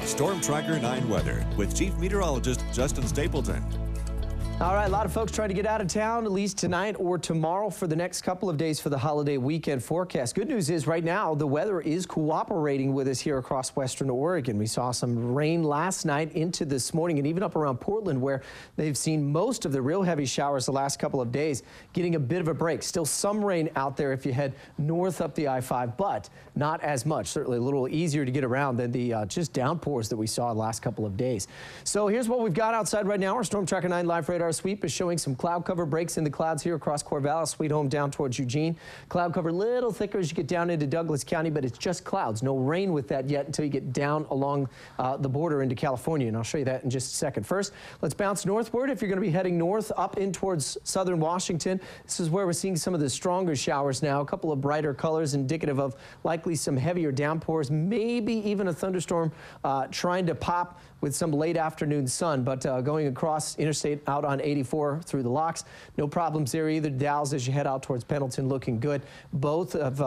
Storm Tracker 9 weather with Chief Meteorologist Justin Stapleton. All right, a lot of folks trying to get out of town, at least tonight or tomorrow for the next couple of days for the holiday weekend forecast. Good news is right now the weather is cooperating with us here across western Oregon. We saw some rain last night into this morning and even up around Portland where they've seen most of the real heavy showers the last couple of days, getting a bit of a break. Still some rain out there if you head north up the I-5, but not as much. Certainly a little easier to get around than the just downpours that we saw the last couple of days. So here's what we've got outside right now. Our Storm Tracker 9 live radar sweep is showing some cloud cover breaks in the clouds here across Corvallis, Sweet Home down towards Eugene. Cloud cover a little thicker as you get down into Douglas County, but it's just clouds. No rain with that yet until you get down along the border into California, and I'll show you that in just a second. First, let's bounce northward. If you're going to be heading north up in towards southern Washington, this is where we're seeing some of the stronger showers now. A couple of brighter colors indicative of likely some heavier downpours, maybe even a thunderstorm trying to pop with some late afternoon sun, but going across interstate out on 84 through the locks. No problems there either. Dalles as you head out towards Pendleton looking good. Both of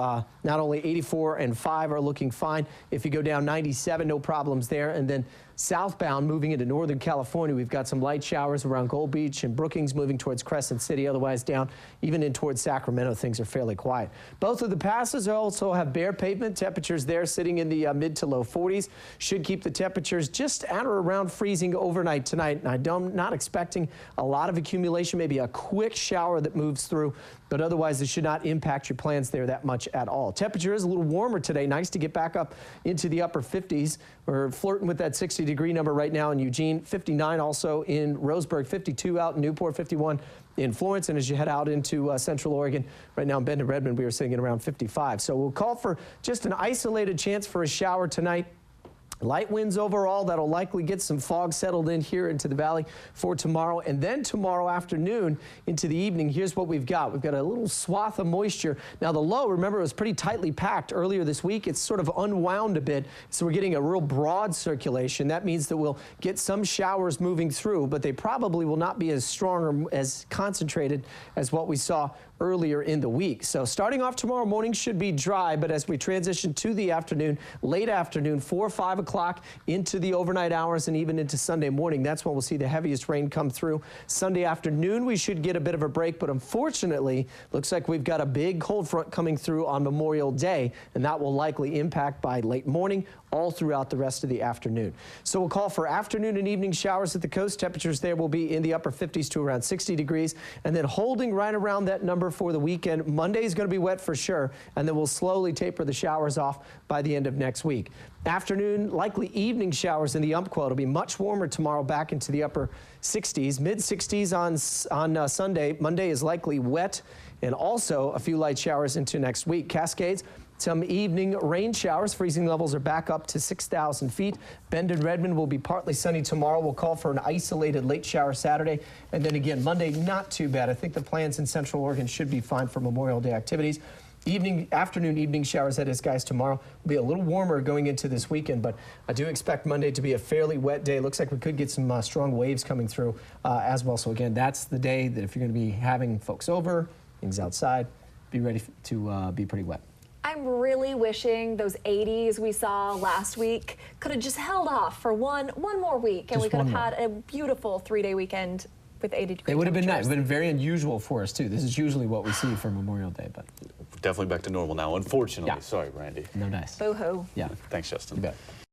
not only 84 and 5 are looking fine. If you go down 97, no problems there. And then southbound moving into Northern California, we've got some light showers around Gold Beach and Brookings moving towards Crescent City. Otherwise down even in towards Sacramento, things are fairly quiet. Both of the passes also have bare pavement. Temperatures there sitting in the mid to low 40s. Should keep the temperatures just at or around freezing overnight tonight. And I'm not expecting a lot of accumulation, maybe a quick shower that moves through, but otherwise it should not impact your plans there that much at all. Temperature is a little warmer today. Nice to get back up into the upper 50s. We're flirting with that 60-degree number right now in Eugene, 59 also in Roseburg, 52 out in Newport, 51 in Florence, and as you head out into Central Oregon, right now in Bend and Redmond, we are sitting at around 55. So we'll call for just an isolated chance for a shower tonight. Light winds overall. That'll likely get some fog settled in here into the valley for tomorrow. And then tomorrow afternoon into the evening, here's what we've got. We've got a little swath of moisture. Now the low, remember, it was pretty tightly packed earlier this week. It's sort of unwound a bit. So we're getting a real broad circulation. That means that we'll get some showers moving through, but they probably will not be as strong or as concentrated as what we saw earlier in the week. So starting off tomorrow morning should be dry, but as we transition to the afternoon, late afternoon, 4 or 5 o'clock into the overnight hours and even into Sunday morning, that's when we'll see the heaviest rain come through. Sunday afternoon, we should get a bit of a break, but unfortunately, looks like we've got a big cold front coming through on Memorial Day, and that will likely impact by late morning all throughout the rest of the afternoon. So we'll call for afternoon and evening showers at the coast. Temperatures there will be in the upper 50s to around 60 degrees, and then holding right around that number for the weekend. Monday is going to be wet for sure, and then we'll slowly taper the showers off by the end of next week. Afternoon, likely evening showers in the Umpqua. It'll be much warmer tomorrow, back into the upper 60s, mid 60s on Sunday. Monday is likely wet, and also a few light showers into next week. Cascades, some evening rain showers. Freezing levels are back up to 6,000 feet. Bend and Redmond will be partly sunny tomorrow. We'll call for an isolated late shower Saturday. And then again, Monday, not too bad. I think the plans in Central Oregon should be fine for Memorial Day activities. Afternoon, evening showers, that is, guys, tomorrow will be a little warmer going into this weekend, but I do expect Monday to be a fairly wet day. Looks like we could get some strong waves coming through as well. So again, that's the day that if you're going to be having folks over, things outside, be ready to be pretty wet. I'm really wishing those 80s we saw last week could have just held off for one more week, and we could have had a beautiful 3-day weekend with 80 degrees. It would have been nice. It would have been very unusual for us, too. This is usually what we see for Memorial Day, but definitely back to normal now, unfortunately. Yeah. Sorry, Randy. No dice. Boo-hoo. Yeah. Thanks, Justin. You bet.